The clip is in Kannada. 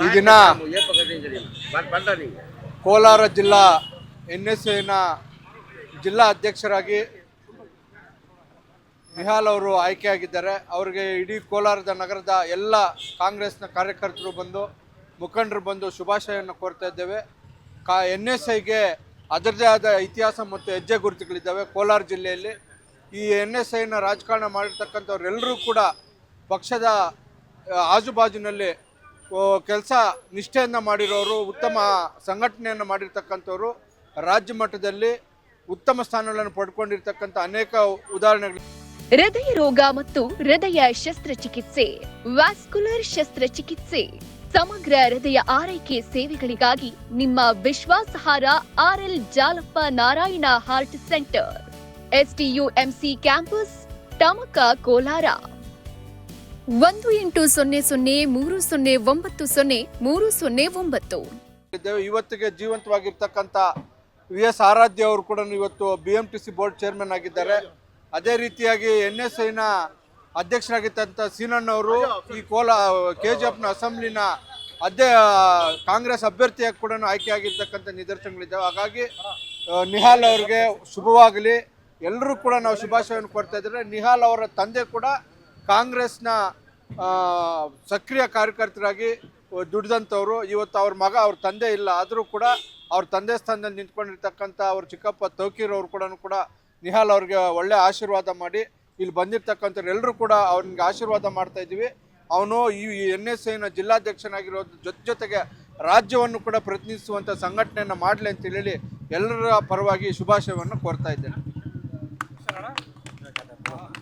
ಈ ದಿನ ಕೋಲಾರ ಜಿಲ್ಲಾ NSAನ ಜಿಲ್ಲಾ ಅಧ್ಯಕ್ಷರಾಗಿ ನಿಹಾಲ್ ಅವರು ಆಯ್ಕೆಯಾಗಿದ್ದಾರೆ. ಅವರಿಗೆ ಇಡೀ ಕೋಲಾರದ ನಗರದ ಎಲ್ಲ ಕಾಂಗ್ರೆಸ್ನ ಕಾರ್ಯಕರ್ತರು ಬಂದು ಮುಖಂಡರು ಬಂದು ಶುಭಾಶಯವನ್ನು ಕೋರ್ತಾ ಇದ್ದೇವೆ. NSAಗೆ ಅದರದೇ ಆದ ಇತಿಹಾಸ ಮತ್ತು ಹೆಜ್ಜೆ ಗುರುತುಗಳಿದ್ದಾವೆ. ಕೋಲಾರ ಜಿಲ್ಲೆಯಲ್ಲಿ ಈ NSAನ ರಾಜಕಾರಣ ಮಾಡಿರ್ತಕ್ಕಂಥವ್ರೆಲ್ಲರೂ ಕೂಡ ಪಕ್ಷದ ಆಜುಬಾಜಿನಲ್ಲಿ ಕೆಲಸ ನಿಷ್ಠೆಯನ್ನು ಮಾಡಿರೋರು, ಉತ್ತಮ ಸಂಘಟನೆಯನ್ನು ಮಾಡಿರ್ತಕ್ಕಂಥವ್ರು, ರಾಜ್ಯ ಮಟ್ಟದಲ್ಲಿ ಉತ್ತಮ ಸ್ಥಾನಗಳನ್ನು ಪಡ್ಕೊಂಡಿರ್ತಕ್ಕಂಥ ಅನೇಕ ಉದಾಹರಣೆಗಳು. ಹೃದಯ ರೋಗ ಮತ್ತು ಹೃದಯ ಶಸ್ತ್ರಚಿಕಿತ್ಸೆ, ವ್ಯಾಸ್ಕ್ಯುಲರ್ ಶಸ್ತ್ರಚಿಕಿತ್ಸೆ, ಸಮಗ್ರ ಹೃದಯ ಆರೈಕೆ ಸೇವೆಗಳಿಗಾಗಿ ನಿಮ್ಮ ವಿಶ್ವಾಸಾರ್ಹ RL Jalappa Narayana heart centre, STUMC campus, Tamaka, Kolar. 180030090309. ಇವತ್ತಿಗೆ ಜೀವಂತವಾಗಿರ್ತಕ್ಕಂಥ VS ಆರಾಧ್ಯ ಅವರು ಕೂಡ ಇವತ್ತು BMTC ಬೋರ್ಡ್ ಚೇರ್ಮನ್ ಆಗಿದ್ದಾರೆ. ಅದೇ ರೀತಿಯಾಗಿ NSAನ ಅಧ್ಯಕ್ಷರಾಗಿದ್ದಂಥ ಸೀನಣ್ಣವರು ಈ KGFನ ಅಸೆಂಬ್ಲಿನ ಕಾಂಗ್ರೆಸ್ ಅಭ್ಯರ್ಥಿಯಾಗಿ ಕೂಡ ಆಯ್ಕೆಯಾಗಿರ್ತಕ್ಕಂಥ ನಿದರ್ಶನಗಳಿದ್ದಾವೆ. ಹಾಗಾಗಿ ನಿಹಾಲ್ ಅವರಿಗೆ ಶುಭವಾಗಲಿ. ಎಲ್ಲರೂ ಕೂಡ ನಾವು ಶುಭಾಶಯವನ್ನು ಕೊಡ್ತಾ ಇದ್ದಾರೆ. ನಿಹಾಲ್ ಅವರ ತಂದೆ ಕೂಡ ಕಾಂಗ್ರೆಸ್ನ ಸಕ್ರಿಯ ಕಾರ್ಯಕರ್ತರಾಗಿ ದುಡಿದಂಥವ್ರು. ಇವತ್ತು ಅವ್ರ ಮಗ, ಅವ್ರ ತಂದೆ ಇಲ್ಲ, ಆದರೂ ಕೂಡ ಅವ್ರ ತಂದೆ ಸ್ಥಾನದಲ್ಲಿ ನಿಂತ್ಕೊಂಡಿರ್ತಕ್ಕಂಥ ಅವ್ರ ಚಿಕ್ಕಪ್ಪ ತೌಕೀರ್ ಅವರು ಕೂಡ ನಿಹಾಲ್ ಅವ್ರಿಗೆ ಒಳ್ಳೆ ಆಶೀರ್ವಾದ ಮಾಡಿ ಇಲ್ಲಿ ಬಂದಿರ್ತಕ್ಕಂಥವ್ರು ಎಲ್ಲರೂ ಕೂಡ ಅವ್ನಿಗೆ ಆಶೀರ್ವಾದ ಮಾಡ್ತಾ ಇದ್ದೀವಿ. ಅವನು ಈ NSAನ ಜಿಲ್ಲಾಧ್ಯಕ್ಷನಾಗಿರೋದ್ರ ಜೊತೆಗೆ ರಾಜ್ಯವನ್ನು ಕೂಡ ಪ್ರತಿನಿಧಿಸುವಂಥ ಸಂಘಟನೆಯನ್ನು ಮಾಡಲಿ ಅಂತ ಹೇಳಿ ಎಲ್ಲರ ಪರವಾಗಿ ಶುಭಾಶಯವನ್ನು ಕೋರ್ತಾ ಇದ್ದೇನೆ.